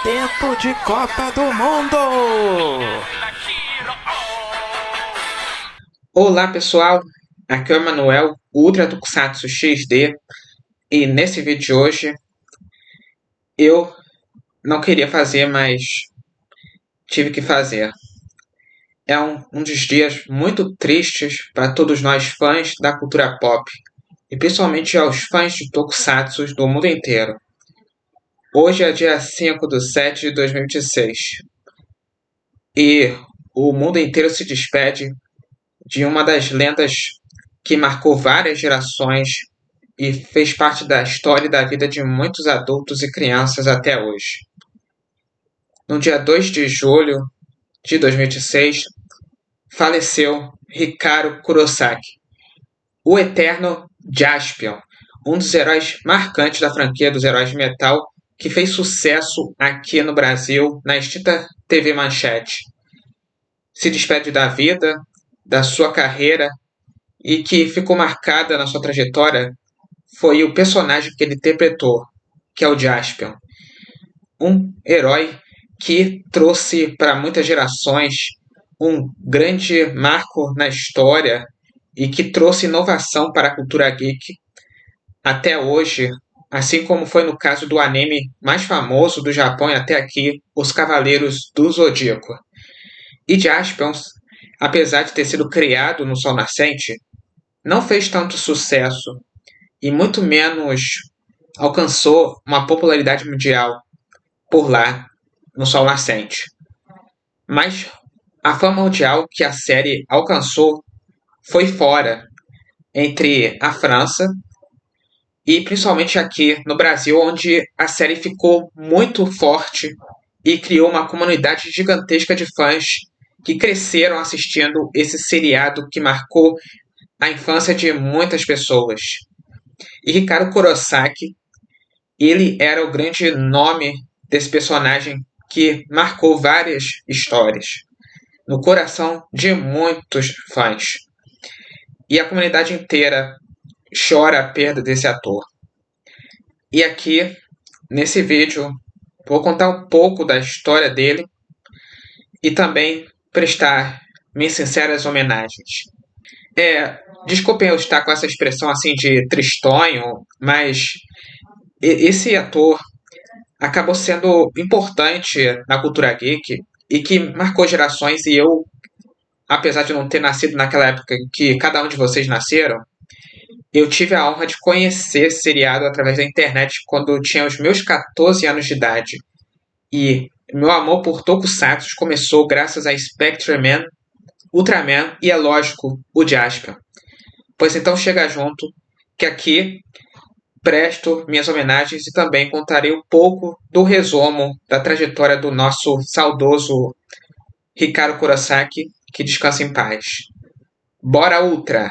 Tempo de Copa do Mundo! Olá pessoal, aqui é o Emanuel, Ultra Tokusatsu XD, e nesse vídeo de hoje eu não queria fazer, mas tive que fazer. É um dos dias muito tristes para todos nós fãs da cultura pop, e principalmente aos fãs de Tokusatsu do mundo inteiro. Hoje é dia 5/7/2026 e o mundo inteiro se despede de uma das lendas que marcou várias gerações e fez parte da história e da vida de muitos adultos e crianças até hoje. No dia 2 de julho de 2006, faleceu Ricardo Kurosaki, o eterno Jaspion, um dos heróis marcantes da franquia dos Heróis de Metal, que fez sucesso aqui no Brasil na extinta TV Manchete. Se despede da vida, da sua carreira, e que ficou marcada na sua trajetória foi o personagem que ele interpretou, que é o Jaspion. Um herói que trouxe para muitas gerações um grande marco na história e que trouxe inovação para a cultura geek até hoje, assim como foi no caso do anime mais famoso do Japão e até aqui, Os Cavaleiros do Zodíaco. E Jaspion, apesar de ter sido criado no Sol Nascente, não fez tanto sucesso e muito menos alcançou uma popularidade mundial por lá no Sol Nascente. Mas a fama mundial que a série alcançou foi fora, entre a França e principalmente aqui no Brasil, onde a série ficou muito forte e criou uma comunidade gigantesca de fãs que cresceram assistindo esse seriado que marcou a infância de muitas pessoas. E Ricardo Kurosaki, ele era o grande nome desse personagem que marcou várias histórias no coração de muitos fãs. E a comunidade inteira chora a perda desse ator. E aqui, nesse vídeo, vou contar um pouco da história dele e também prestar minhas sinceras homenagens. Desculpem eu estar com essa expressão assim de tristonho, mas esse ator acabou sendo importante na cultura geek e que marcou gerações, e eu, apesar de não ter nascido naquela época em que cada um de vocês nasceram, eu tive a honra de conhecer esse seriado através da internet quando eu tinha os meus 14 anos de idade. E meu amor por Tokusatsu começou graças a Spectreman, Ultraman e, é lógico, o Jaspion. Pois então chega junto, que aqui presto minhas homenagens e também contarei um pouco do resumo da trajetória do nosso saudoso Ricardo Kurosaki, que descansa em paz. Bora Ultra!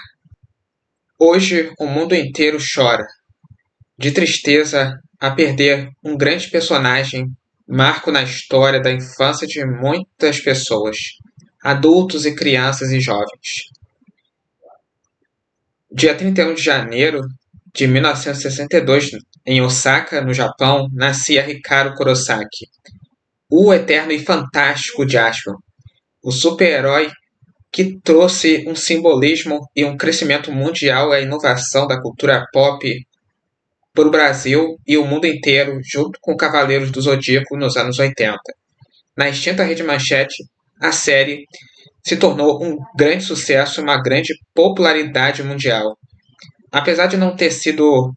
Hoje o mundo inteiro chora, de tristeza a perder um grande personagem, marco na história da infância de muitas pessoas, adultos e crianças e jovens. Dia 31 de janeiro de 1962, em Osaka, no Japão, nascia Ricardo Kurosaki, o eterno e fantástico Jaspion, o super-herói que trouxe um simbolismo e um crescimento mundial à inovação da cultura pop para o Brasil e o mundo inteiro, junto com Cavaleiros do Zodíaco nos anos 80. Na extinta Rede Manchete, a série se tornou um grande sucesso e uma grande popularidade mundial. Apesar de não ter sido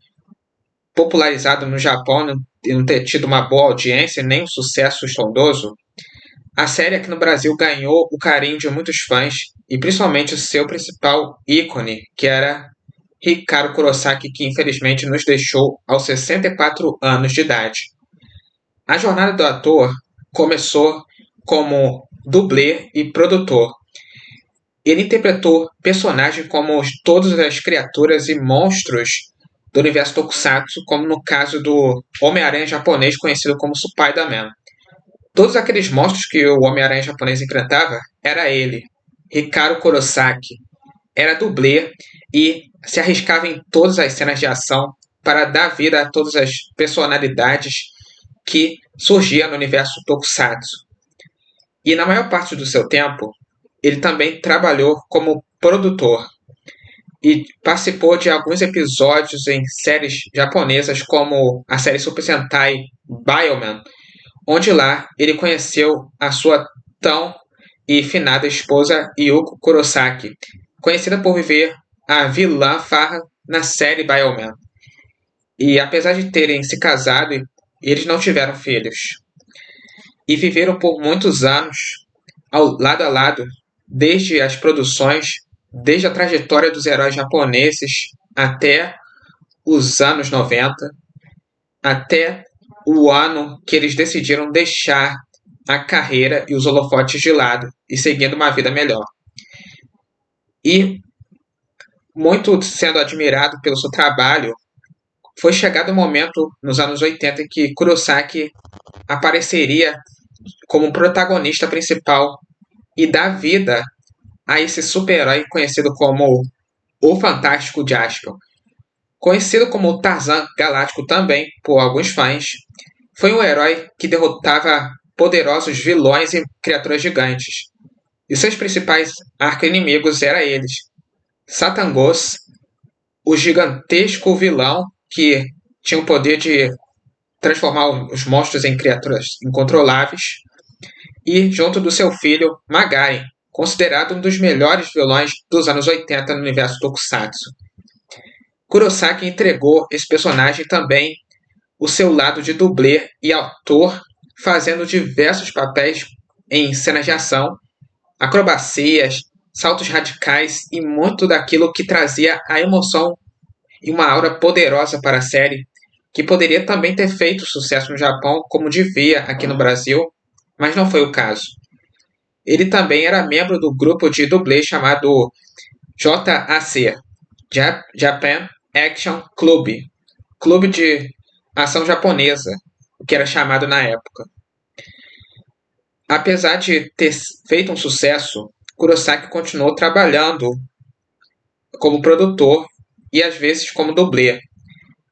popularizado no Japão e não ter tido uma boa audiência nem um sucesso estrondoso, a série aqui no Brasil ganhou o carinho de muitos fãs e principalmente o seu principal ícone, que era Ricardo Kurosaki, que infelizmente nos deixou aos 64 anos de idade. A jornada do ator começou como dublê e produtor. Ele interpretou personagens como todas as criaturas e monstros do universo Tokusatsu, como no caso do Homem-Aranha japonês, conhecido como Spider-Man. Todos aqueles monstros que o Homem-Aranha japonês enfrentava, era ele, Ricardo Kurosaki. Era dublê e se arriscava em todas as cenas de ação para dar vida a todas as personalidades que surgia no universo Tokusatsu. E na maior parte do seu tempo, ele também trabalhou como produtor e participou de alguns episódios em séries japonesas como a série Super Sentai Bioman, onde lá ele conheceu a sua tão e finada esposa Yuko Kurosaki, conhecida por viver a vilã Farra na série Bioman. E apesar de terem se casado, eles não tiveram filhos. E viveram por muitos anos ao lado a lado, desde as produções, desde a trajetória dos heróis japoneses até os anos 90, até o ano que eles decidiram deixar a carreira e os holofotes de lado e seguindo uma vida melhor. E, muito sendo admirado pelo seu trabalho, foi chegado o momento, nos anos 80, em que Kurosaki apareceria como protagonista principal e dá vida a esse super-herói conhecido como o Fantástico Jaspion. Conhecido como Tarzan Galáctico também por alguns fãs, foi um herói que derrotava poderosos vilões e criaturas gigantes. E seus principais arqui-inimigos eram eles: Satangos, o gigantesco vilão que tinha o poder de transformar os monstros em criaturas incontroláveis, e junto do seu filho Magaren, considerado um dos melhores vilões dos anos 80 no universo Tokusatsu. Kurosaki entregou esse personagem também o seu lado de dublê e autor, fazendo diversos papéis em cenas de ação, acrobacias, saltos radicais e muito daquilo que trazia a emoção e uma aura poderosa para a série, que poderia também ter feito sucesso no Japão, como devia aqui no Brasil, mas não foi o caso. Ele também era membro do grupo de dublê chamado JAC, Japan Action Club, clube de ação japonesa, o que era chamado na época. Apesar de ter feito um sucesso, Kurosaki continuou trabalhando como produtor e às vezes como dublê.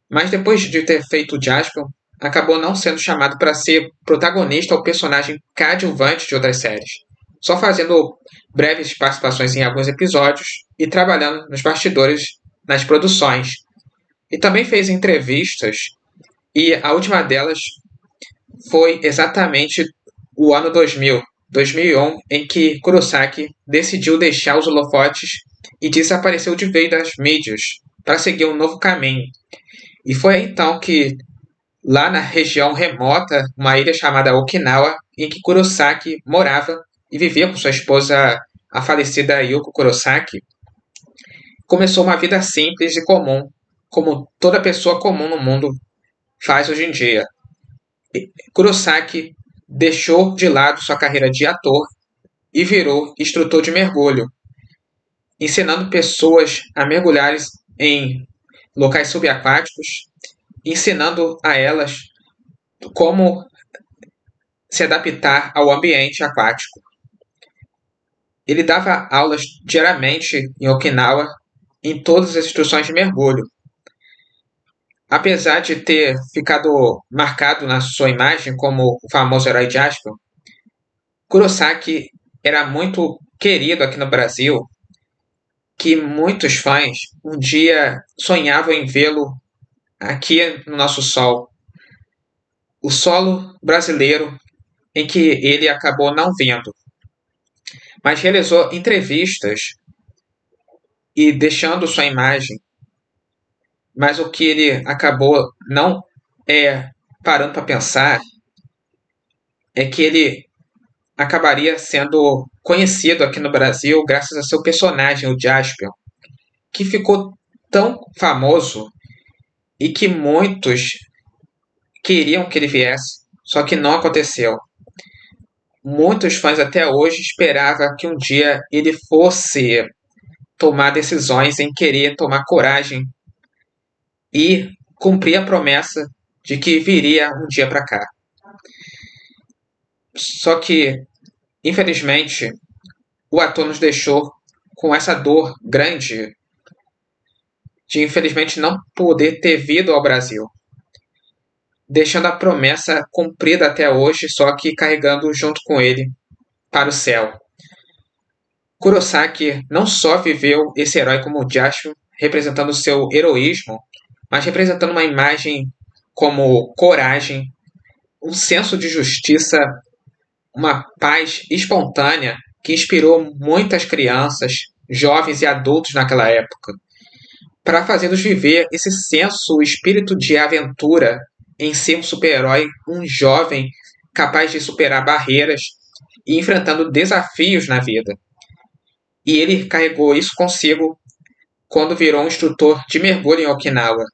Mas depois de ter feito Jaspion, acabou não sendo chamado para ser protagonista ou personagem coadjuvante de outras séries, só fazendo breves participações em alguns episódios e trabalhando nos bastidores nas produções. E também fez entrevistas, e a última delas foi exatamente o ano 2001, em que Kurosaki decidiu deixar os holofotes e desapareceu de vez das mídias para seguir um novo caminho. E foi então que, lá na região remota, uma ilha chamada Okinawa, em que Kurosaki morava e vivia com sua esposa, a falecida Yuko Kurosaki, começou uma vida simples e comum, como toda pessoa comum no mundo faz hoje em dia. Kurosaki deixou de lado sua carreira de ator e virou instrutor de mergulho, ensinando pessoas a mergulharem em locais subaquáticos, ensinando a elas como se adaptar ao ambiente aquático. Ele dava aulas diariamente em Okinawa em todas as instruções de mergulho. Apesar de ter ficado marcado na sua imagem como o famoso herói Jaspion, Kurosaki era muito querido aqui no Brasil, que muitos fãs um dia sonhavam em vê-lo aqui no nosso sol. O solo brasileiro em que ele acabou não vindo, mas realizou entrevistas e deixando sua imagem. Mas o que ele acabou não parando para pensar é que ele acabaria sendo conhecido aqui no Brasil graças a seu personagem, o Jaspion, que ficou tão famoso e que muitos queriam que ele viesse, só que não aconteceu. Muitos fãs até hoje esperavam que um dia ele fosse tomar decisões em querer tomar coragem e cumprir a promessa de que viria um dia para cá. Só que, infelizmente, o ator nos deixou com essa dor grande de, infelizmente, não poder ter vindo ao Brasil. deixando a promessa cumprida até hoje, só que carregando junto com ele para o céu. Kurosaki não só viveu esse herói como o Jasper, representando seu heroísmo, mas representando uma imagem como coragem, um senso de justiça, uma paz espontânea que inspirou muitas crianças, jovens e adultos naquela época, para fazê-los viver esse senso, o espírito de aventura em ser um super-herói, um jovem capaz de superar barreiras e enfrentando desafios na vida. E ele carregou isso consigo quando virou um instrutor de mergulho em Okinawa.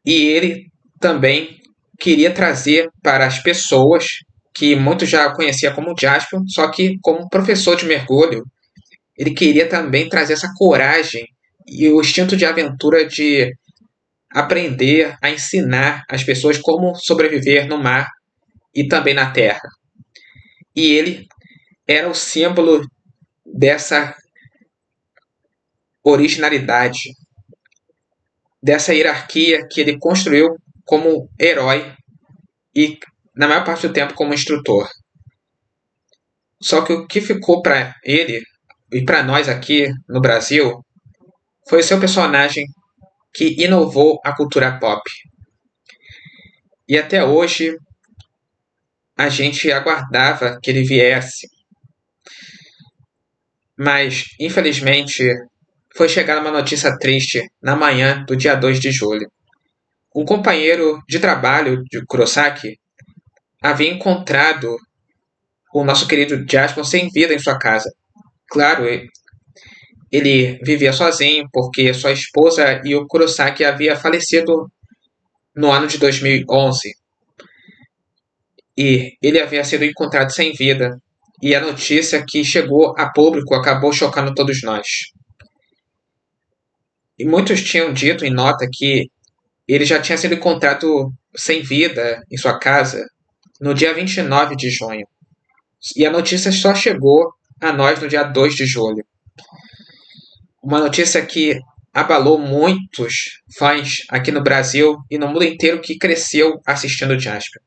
E ele também queria trazer para as pessoas, que muitos já conhecia como Jasper, só que como professor de mergulho, ele queria também trazer essa coragem e o instinto de aventura de aprender a ensinar as pessoas como sobreviver no mar e também na terra. E ele era o símbolo dessa originalidade, dessa hierarquia que ele construiu como herói e, na maior parte do tempo, como instrutor. Só que o que ficou para ele e para nós aqui no Brasil foi o seu personagem que inovou a cultura pop. E até hoje a gente aguardava que ele viesse. Mas, infelizmente, foi chegar uma notícia triste na manhã do dia 2 de julho. Um companheiro de trabalho de Kurosaki havia encontrado o nosso querido Jasper sem vida em sua casa. Claro, ele vivia sozinho porque sua esposa e o Kurosaki havia falecido no ano de 2011. E ele havia sido encontrado sem vida. E a notícia que chegou a público acabou chocando todos nós. E muitos tinham dito em nota que ele já tinha sido encontrado sem vida em sua casa no dia 29 de junho. E a notícia só chegou a nós no dia 2 de julho. Uma notícia que abalou muitos fãs aqui no Brasil e no mundo inteiro que cresceu assistindo Jasper.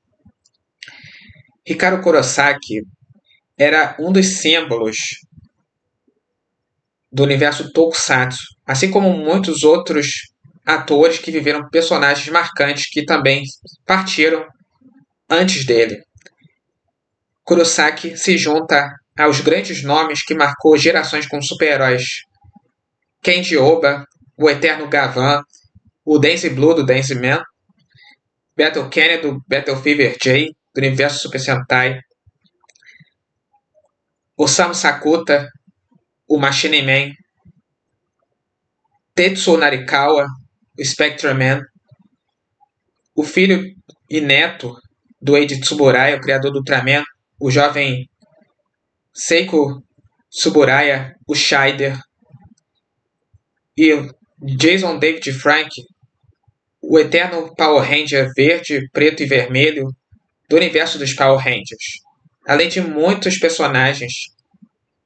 Hikaru Kurosaki era um dos símbolos do universo Tokusatsu, assim como muitos outros atores que viveram personagens marcantes que também partiram antes dele. Kurosaki se junta aos grandes nomes que marcou gerações como super-heróis. Kenji Oba, o Eterno Gavan, o Daisy Blue do Daisy Man, Battle Kenny do Battle Fever J, do universo Super Sentai, Osamu Sakuta, o Machine Man, Tetsuo Narikawa, o Spectre Man, o filho e neto do Eiji Tsuburaya, o criador do Ultraman, o jovem Seiko Tsuburaya, o Shider, e Jason David Frank, o eterno Power Ranger verde, preto e vermelho do universo dos Power Rangers, além de muitos personagens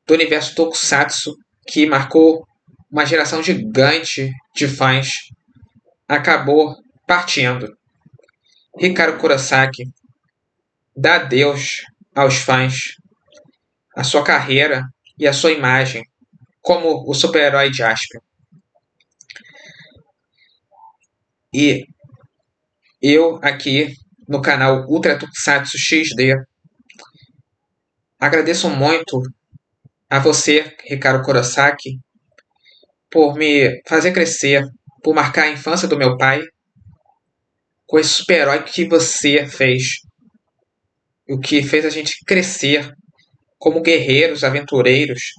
do universo Tokusatsu que marcou uma geração gigante de fãs, acabou partindo. Hikaru Kurosaki dá adeus aos fãs, a sua carreira e a sua imagem como o super-herói Jasper. E eu aqui no canal Ultra Tokusatsu XD agradeço muito a você, Hikaru Kurosaki, por me fazer crescer, por marcar a infância do meu pai com esse super-herói que você fez. O que fez a gente crescer como guerreiros, aventureiros,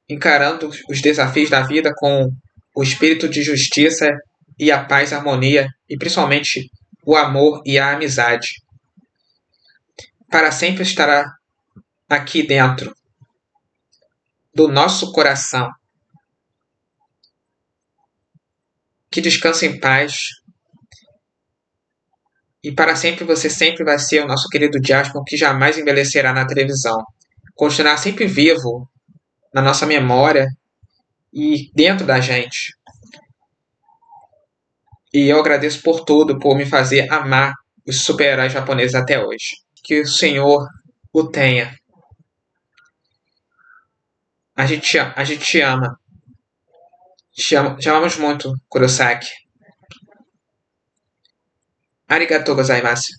encarando os desafios da vida com o espírito de justiça e a paz, a harmonia e principalmente o amor e a amizade. Para sempre estará aqui dentro do nosso coração. Que descanse em paz. E para sempre você sempre vai ser o nosso querido Jasper, que jamais envelhecerá na televisão. Continuará sempre vivo na nossa memória e dentro da gente. E eu agradeço por tudo, por me fazer amar os super-heróis japoneses até hoje. Que o Senhor o tenha. A gente te ama. Te amamos muito, Kurosaki. Arigatou gozaimasu.